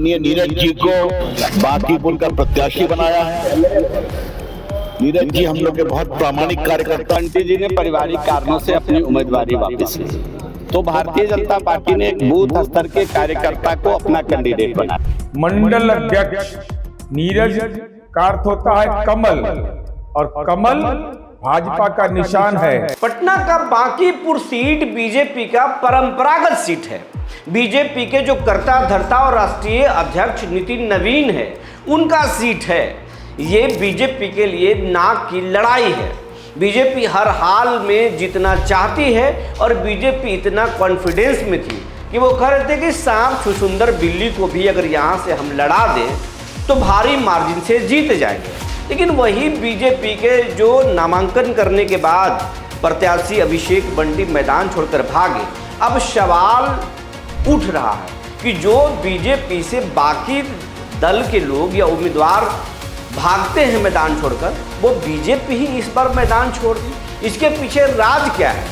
माननीय नीरज जी को बांकीपुर का प्रत्याशी बनाया है। नीरज जी हम लोग के बहुत प्रामाणिक कार्यकर्ता। बंटी जी ने पारिवारिक कारणों से अपनी उम्मीदवारी वापस ली, तो भारतीय जनता पार्टी ने एक बूथ स्तर के कार्यकर्ता को अपना कैंडिडेट बनाया। मंडल अध्यक्ष नीरज का अर्थ होता है कमल, और कमल भाजपा का निशान है। पटना का बांकीपुर सीट बीजेपी का परंपरागत सीट है। बीजेपी के जो कर्ता धर्ता और राष्ट्रीय अध्यक्ष नितिन नवीन है, उनका सीट है। ये बीजेपी के लिए नाक की लड़ाई है। बीजेपी हर हाल में जीतना चाहती है और बीजेपी इतना कॉन्फिडेंस में थी कि वो कह रहे थे कि सांप छुछुंदर बिल्ली को भी अगर यहाँ से हम लड़ा दें तो भारी मार्जिन से जीत जाएंगे। लेकिन वही बीजेपी के जो नामांकन करने के बाद प्रत्याशी अभिषेक बंटी मैदान छोड़कर भागे, अब सवाल उठ रहा है कि जो बीजेपी से बाकी दल के लोग या उम्मीदवार भागते हैं मैदान छोड़कर, वो बीजेपी ही इस बार मैदान छोड़ दी। इसके पीछे राज क्या है?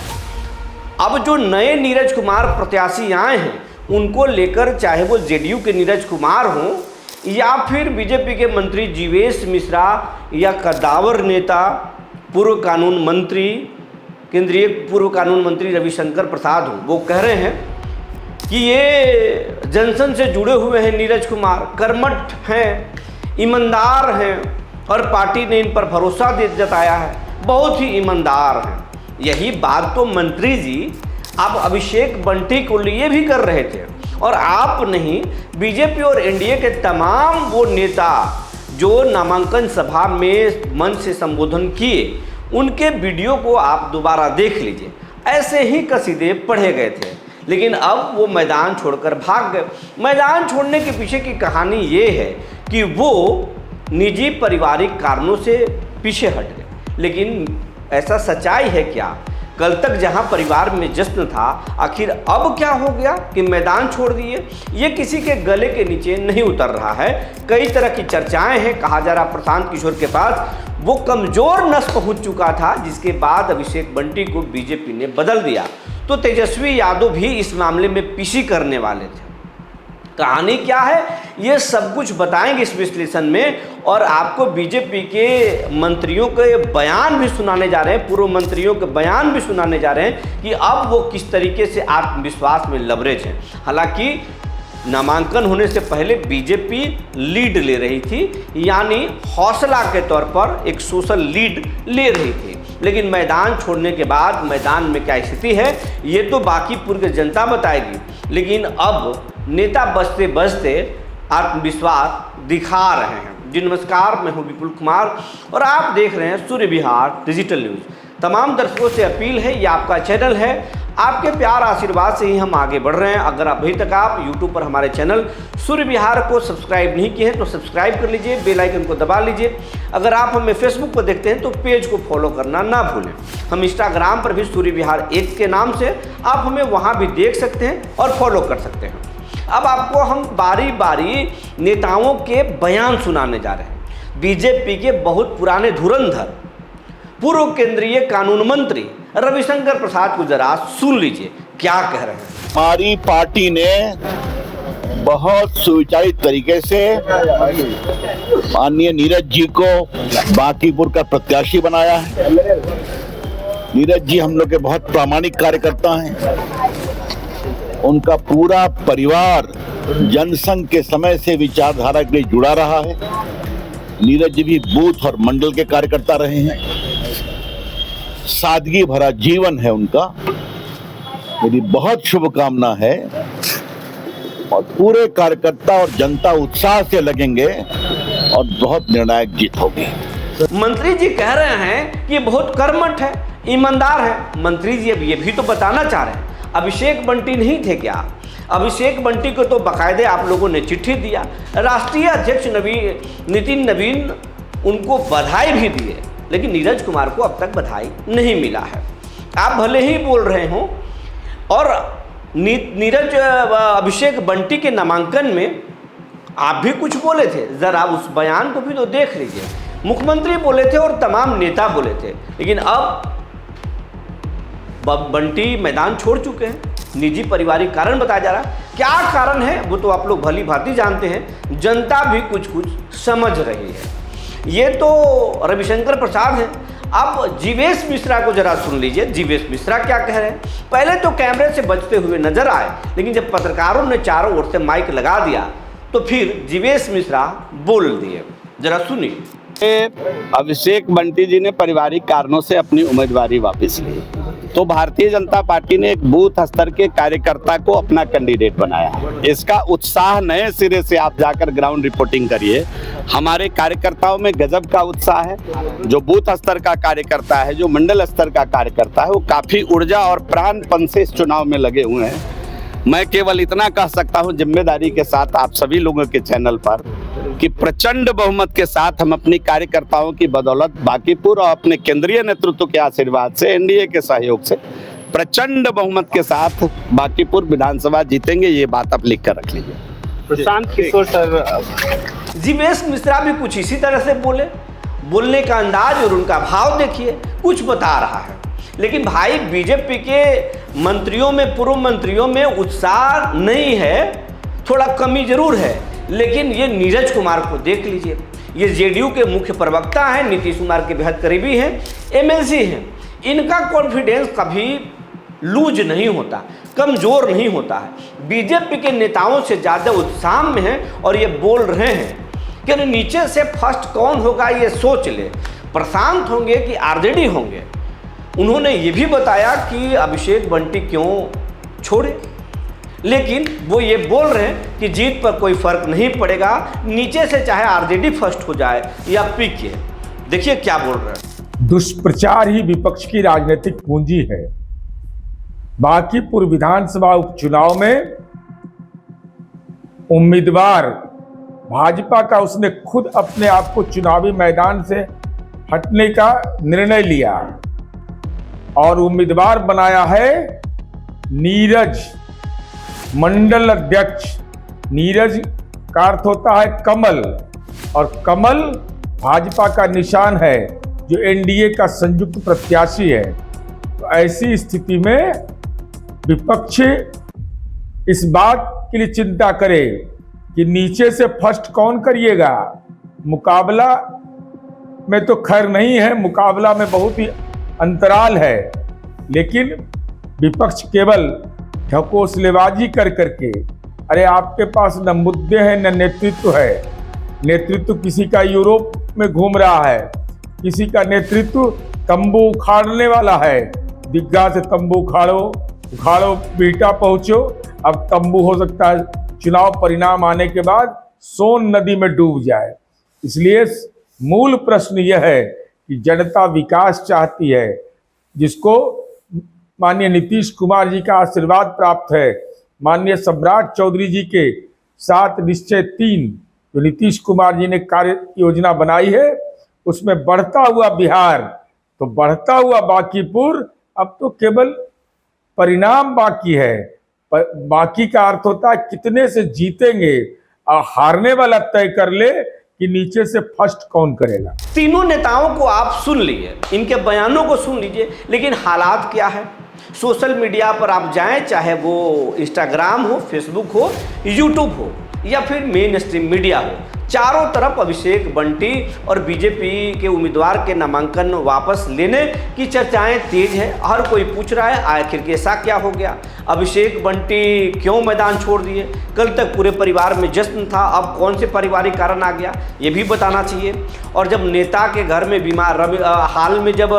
अब जो नए नीरज कुमार प्रत्याशी आए हैं, उनको लेकर चाहे वो जेडीयू के नीरज कुमार हों या फिर बीजेपी के मंत्री जीवेश मिश्रा या कद्दावर नेता पूर्व कानून मंत्री, केंद्रीय पूर्व कानून मंत्री रविशंकर प्रसाद हों, वो कह रहे हैं कि ये जनसन से जुड़े हुए हैं नीरज कुमार, कर्मठ हैं, ईमानदार हैं और पार्टी ने इन पर भरोसा जताया है, बहुत ही ईमानदार हैं। यही बात तो मंत्री जी अब अभिषेक बंटी को लिए भी कर रहे थे, और आप नहीं, बीजेपी और एनडीए के तमाम वो नेता जो नामांकन सभा में मंच से संबोधन किए, उनके वीडियो को आप दोबारा देख लीजिए। ऐसे ही कसीदे पढ़े गए थे, लेकिन अब वो मैदान छोड़कर भाग गए। मैदान छोड़ने के पीछे की कहानी ये है कि वो निजी पारिवारिक कारणों से पीछे हट गए। लेकिन ऐसा सच्चाई है क्या? कल तक जहां परिवार में जश्न था, आखिर अब क्या हो गया कि मैदान छोड़ दिए? ये किसी के गले के नीचे नहीं उतर रहा है। कई तरह की चर्चाएं हैं। कहा जा रहा प्रशांत किशोर के पास वो कमजोर नस पहुंच चुका था, जिसके बाद अभिषेक बंटी को बीजेपी ने बदल दिया। तो तेजस्वी यादव भी इस मामले में पीछी करने वाले थे। कहानी क्या है, ये सब कुछ बताएंगे इस विश्लेषण में, और आपको बीजेपी के मंत्रियों के बयान भी सुनाने जा रहे हैं, पूर्व मंत्रियों के बयान भी सुनाने जा रहे हैं कि अब वो किस तरीके से आत्मविश्वास में लबरेज हैं। हालांकि नामांकन होने से पहले बीजेपी लीड ले रही थी, यानी हौसला के तौर पर एक सोशल लीड ले रही थी। लेकिन मैदान छोड़ने के बाद मैदान में क्या स्थिति है, ये तो बांकीपुर की जनता बताएगी। लेकिन अब नेता बचते बचते आत्मविश्वास दिखा रहे हैं। जी नमस्कार, मैं हूं विपुल कुमार और आप देख रहे हैं सूर्य विहार डिजिटल न्यूज़। तमाम दर्शकों से अपील है, ये आपका चैनल है, आपके प्यार आशीर्वाद से ही हम आगे बढ़ रहे हैं। अगर अभी तक आप YouTube पर हमारे चैनल सूर्य विहार को सब्सक्राइब नहीं किए हैं तो सब्सक्राइब कर लीजिए, बेल आइकन को दबा लीजिए। अगर आप हमें फेसबुक पर देखते हैं तो पेज को फॉलो करना ना भूलें। हम इंस्टाग्राम पर भी सूर्य विहार 1 के नाम से आप हमें वहाँ भी देख सकते हैं और फॉलो कर सकते हैं। अब आपको हम बारी बारी नेताओं के बयान सुनाने जा रहे हैं। बीजेपी के बहुत पुराने धुरंधर पूर्व केंद्रीय कानून मंत्री रविशंकर प्रसाद को जरा सुन लीजिए क्या कह रहे हैं। हमारी पार्टी ने बहुत सुविचारित तरीके से माननीय नीरज जी को बांकीपुर का प्रत्याशी बनाया है। नीरज जी हम लोग के बहुत प्रामाणिक कार्यकर्ता हैं। उनका पूरा परिवार जनसंघ के समय से विचारधारा के लिए जुड़ा रहा है। नीरज जी भी बूथ और मंडल के कार्यकर्ता रहे हैं। सादगी भरा जीवन है उनका। मेरी बहुत शुभकामना है और पूरे कार्यकर्ता और जनता उत्साह से लगेंगे और बहुत निर्णायक जीत होगी। मंत्री जी कह रहे हैं कि बहुत कर्मठ है, ईमानदार है। मंत्री जी अब ये भी तो बताना चाह रहे हैं, अभिषेक बंटी नहीं थे क्या? अभिषेक बंटी को तो बाकायदे आप लोगों ने चिट्ठी दिया, राष्ट्रीय अध्यक्ष नितिन नवीन उनको बधाई भी दिए, लेकिन नीरज कुमार को अब तक बधाई नहीं मिला है। आप भले ही बोल रहे हो, और नीरज अभिषेक बंटी के नामांकन में आप भी कुछ बोले थे, जरा उस बयान को भी तो देख लीजिए। मुख्यमंत्री बोले थे और तमाम नेता बोले थे, लेकिन अब बंटी मैदान छोड़ चुके हैं। निजी पारिवारिक कारण बताया जा रहा है। क्या कारण है वो तो आप लोग भली भांति जानते हैं, जनता भी कुछ कुछ समझ रही है। ये तो रविशंकर प्रसाद है। अब जीवेश मिश्रा को जरा सुन लीजिए, जीवेश मिश्रा क्या कह रहे हैं। पहले तो कैमरे से बचते हुए नजर आए, लेकिन जब पत्रकारों ने चारों ओर से माइक लगा दिया तो फिर जीवेश मिश्रा बोल दिए, जरा सुनिए। अभिषेक बंटी जी ने पारिवारिक कारणों से अपनी उम्मीदवारी वापस ली, तो भारतीय जनता पार्टी ने एक बूथ स्तर के कार्यकर्ता को अपना कैंडिडेट बनाया। इसका उत्साह नए सिरे से, आप जाकर ग्राउंड रिपोर्टिंग करिए, हमारे कार्यकर्ताओं में गजब का उत्साह है। जो बूथ स्तर का कार्यकर्ता है, जो मंडल स्तर का कार्यकर्ता है, वो काफी ऊर्जा और प्राणपन से इस चुनाव में लगे हुए हैं। मैं केवल इतना कह सकता हूं जिम्मेदारी के साथ आप सभी लोगों के चैनल पर कि प्रचंड बहुमत के साथ हम अपनी कार्यकर्ताओं की बदौलत बांकीपुर और अपने केंद्रीय नेतृत्व के आशीर्वाद से, एनडीए के सहयोग से प्रचंड बहुमत के साथ बांकीपुर विधानसभा जीतेंगे। ये बात आप लिख कर रख लीजिए। प्रशांत किशोर सर, जीवेश मिश्रा भी कुछ इसी तरह से बोले, बोलने का अंदाज और उनका भाव देखिए, कुछ बता रहा है। लेकिन भाई बीजेपी के मंत्रियों में, पूर्व मंत्रियों में उत्साह नहीं है, थोड़ा कमी जरूर है। लेकिन ये नीरज कुमार को देख लीजिए, ये जेडीयू के मुख्य प्रवक्ता हैं, नीतीश कुमार के बेहद करीबी हैं, एमएलसी हैं। इनका कॉन्फिडेंस कभी लूज नहीं होता, कमजोर नहीं होता है। बीजेपी के नेताओं से ज़्यादा उत्साह में है और ये बोल रहे हैं कि नीचे से फर्स्ट कौन होगा ये सोच ले, प्रशांत होंगे कि आरजेडी होंगे। उन्होंने ये भी बताया कि अभिषेक बंटी क्यों छोड़े, लेकिन वो ये बोल रहे हैं कि जीत पर कोई फर्क नहीं पड़ेगा, नीचे से चाहे आरजेडी फर्स्ट हो जाए या पीके। देखिए क्या बोल रहे हैं। दुष्प्रचार ही विपक्ष की राजनीतिक पूंजी है। बांकीपुर विधानसभा उपचुनाव में उम्मीदवार भाजपा का, उसने खुद अपने आप को चुनावी मैदान से हटने का निर्णय लिया और उम्मीदवार बनाया है नीरज, मंडल अध्यक्ष। नीरज का अर्थ होता है कमल, और कमल भाजपा का निशान है, जो एनडीए का संयुक्त प्रत्याशी है। तो ऐसी स्थिति में विपक्ष इस बात के लिए चिंता करे कि नीचे से फर्स्ट कौन करिएगा। मुकाबला में तो खैर नहीं है, मुकाबला में बहुत ही अंतराल है, लेकिन विपक्ष केवल ढकोसलेबाजी कर करके, अरे आपके पास न मुद्दे हैं न नेतृत्व है। नेतृत्व किसी का यूरोप में घूम रहा है, किसी का नेतृत्व तंबू उखाड़ने वाला है। दिग्गा से तंबू उखाड़ो बीटा पहुंचो। अब तंबू हो सकता है चुनाव परिणाम आने के बाद सोन नदी में डूब जाए। इसलिए मूल प्रश्न यह है कि जनता विकास चाहती है, जिसको माननीय नीतीश कुमार जी का आशीर्वाद प्राप्त है। माननीय सम्राट चौधरी जी के 7 निश्चय 3 जो नीतीश कुमार जी ने कार्य योजना बनाई है, उसमें बढ़ता हुआ बिहार, तो बढ़ता हुआ बांकीपुर, अब तो केवल परिणाम बाकी है। बाकी का अर्थ होता है कितने से जीतेंगे, और हारने वाला तय कर ले कि नीचे से फर्स्ट कौन करेगा। तीनों नेताओं को आप सुन लीजिए, इनके बयानों को सुन लीजिए, लेकिन हालात क्या है। सोशल मीडिया पर आप जाएं, चाहे वो इंस्टाग्राम हो, फेसबुक हो, यूट्यूब हो या फिर मेन स्ट्रीम मीडिया हो, चारों तरफ अभिषेक बंटी और बीजेपी के उम्मीदवार के नामांकन वापस लेने की चर्चाएं तेज है। हर कोई पूछ रहा है आखिर कैसा क्या हो गया, अभिषेक बंटी क्यों मैदान छोड़ दिए। कल तक पूरे परिवार में जश्न था, अब कौन से पारिवारिक कारण आ गया, ये भी बताना चाहिए। और जब नेता के घर में बीमार, हाल में जब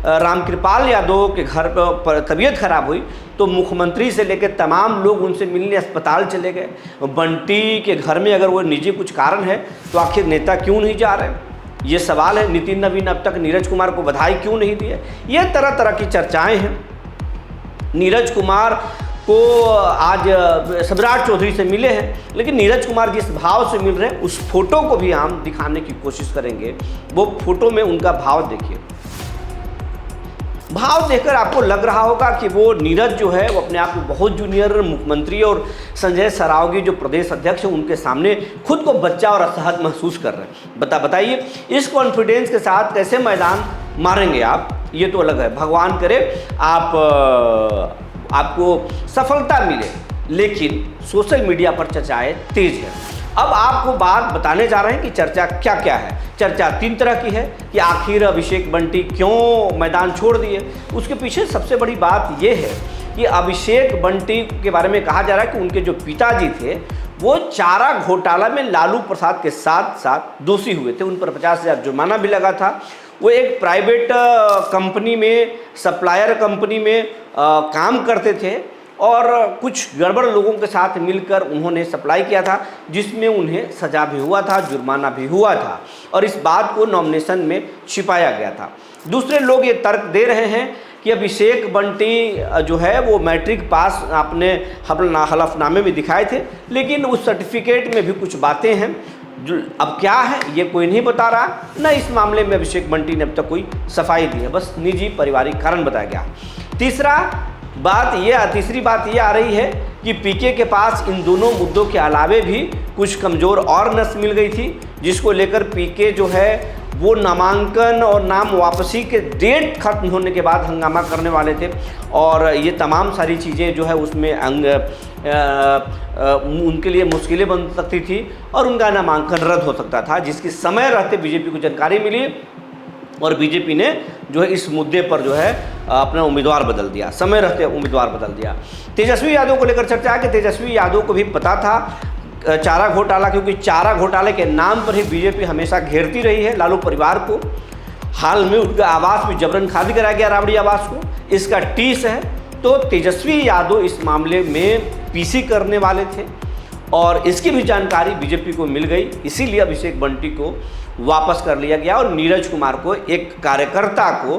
रामकृपाल यादव के घर पर तबीयत खराब हुई तो मुख्यमंत्री से लेकर तमाम लोग उनसे मिलने अस्पताल चले गए। बंटी के घर में अगर वो निजी कुछ कारण है तो आखिर नेता क्यों नहीं जा रहे, ये सवाल है। नितिन नवीन अब तक नीरज कुमार को बधाई क्यों नहीं दी है, ये तरह तरह की चर्चाएं हैं। नीरज कुमार को आज सम्राट चौधरी से मिले हैं, लेकिन नीरज कुमार जिस भाव से मिल रहे हैं उस फोटो को भी हम दिखाने की कोशिश करेंगे। वो फोटो में उनका भाव देखिए, भाव देखकर आपको लग रहा होगा कि वो नीरज जो है वो अपने आप को बहुत जूनियर मुख्यमंत्री और संजय सरावगी जो प्रदेश अध्यक्ष हैं उनके सामने खुद को बच्चा और असहज महसूस कर रहे हैं। बताइए इस कॉन्फिडेंस के साथ कैसे मैदान मारेंगे आप। ये तो अलग है, भगवान करे आपको सफलता मिले, लेकिन सोशल मीडिया पर चर्चाएं तेज है। अब आपको बात बताने जा रहे हैं कि चर्चा क्या क्या है। चर्चा 3 तरह की है कि आखिर अभिषेक बंटी क्यों मैदान छोड़ दिए। उसके पीछे सबसे बड़ी बात यह है कि अभिषेक बंटी के बारे में कहा जा रहा है कि उनके जो पिताजी थे वो चारा घोटाला में लालू प्रसाद के साथ साथ दोषी हुए थे। उन पर 50,000 जुर्माना भी लगा था। वो एक प्राइवेट कंपनी में, सप्लायर कंपनी में काम करते थे और कुछ गड़बड़ लोगों के साथ मिलकर उन्होंने सप्लाई किया था, जिसमें उन्हें सजा भी हुआ था, जुर्माना भी हुआ था और इस बात को नॉमिनेशन में छिपाया गया था। दूसरे लोग ये तर्क दे रहे हैं कि अभिषेक बंटी जो है वो मैट्रिक पास अपने हलफनामे में दिखाए थे, लेकिन उस सर्टिफिकेट में भी कुछ बातें हैं जो अब क्या है ये कोई नहीं बता रहा। न इस मामले में अभिषेक बंटी ने अब तक कोई सफाई दी है, बस निजी पारिवारिक कारण बताया गया। तीसरी बात ये आ रही है कि पीके के पास इन दोनों मुद्दों के अलावे भी कुछ कमज़ोर और नस मिल गई थी, जिसको लेकर पीके जो है वो नामांकन और नाम वापसी के डेट खत्म होने के बाद हंगामा करने वाले थे और ये तमाम सारी चीज़ें जो है उसमें उनके लिए मुश्किलें बन सकती थी और उनका नामांकन रद्द हो सकता था, जिसकी समय रहते बीजेपी को जानकारी मिली और बीजेपी ने जो है इस मुद्दे पर जो है अपना उम्मीदवार बदल दिया, समय रहते उम्मीदवार बदल दिया। तेजस्वी यादव को लेकर चर्चा है कि तेजस्वी यादव को भी पता था चारा घोटाला, क्योंकि चारा घोटाले के नाम पर ही बीजेपी हमेशा घेरती रही है लालू परिवार को। हाल में उनका आवास भी जबरन खाली कराया गया, राबड़ी आवास को, इसका टीस है। तो तेजस्वी यादव इस मामले में पीसी करने वाले थे और इसकी भी जानकारी बीजेपी को मिल गई, इसीलिए अभिषेक बंटी को वापस कर लिया गया और नीरज कुमार को, एक कार्यकर्ता को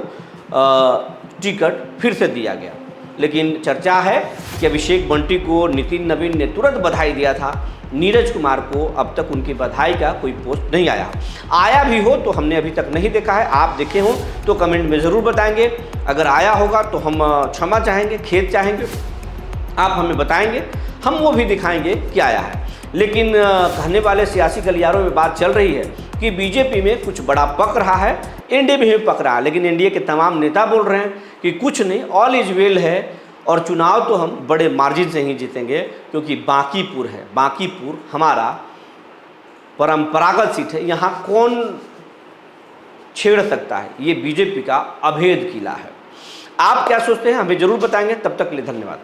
टिकट फिर से दिया गया। लेकिन चर्चा है कि अभिषेक बंटी को नितिन नवीन ने तुरंत बधाई दिया था, नीरज कुमार को अब तक उनकी बधाई का कोई पोस्ट नहीं आया भी हो तो हमने अभी तक नहीं देखा है। आप देखे हो तो कमेंट में ज़रूर बताएंगे, अगर आया होगा तो हम क्षमा चाहेंगे, खेद चाहेंगे, आप हमें बताएंगे, हम वो भी दिखाएंगे कि आया है। लेकिन कहने वाले सियासी गलियारों में बात चल रही है कि बीजेपी में कुछ बड़ा पक रहा है, एनडीए में भी पक रहा है, लेकिन एनडीए के तमाम नेता बोल रहे हैं कि कुछ नहीं, ऑल इज वेल है और चुनाव तो हम बड़े मार्जिन से ही जीतेंगे, क्योंकि बांकीपुर है, बांकीपुर हमारा परंपरागत सीट है, यहाँ कौन छेड़ सकता है, ये बीजेपी का अभेद किला है। आप क्या सोचते हैं हमें ज़रूर बताएंगे। तब तक के लिए धन्यवाद।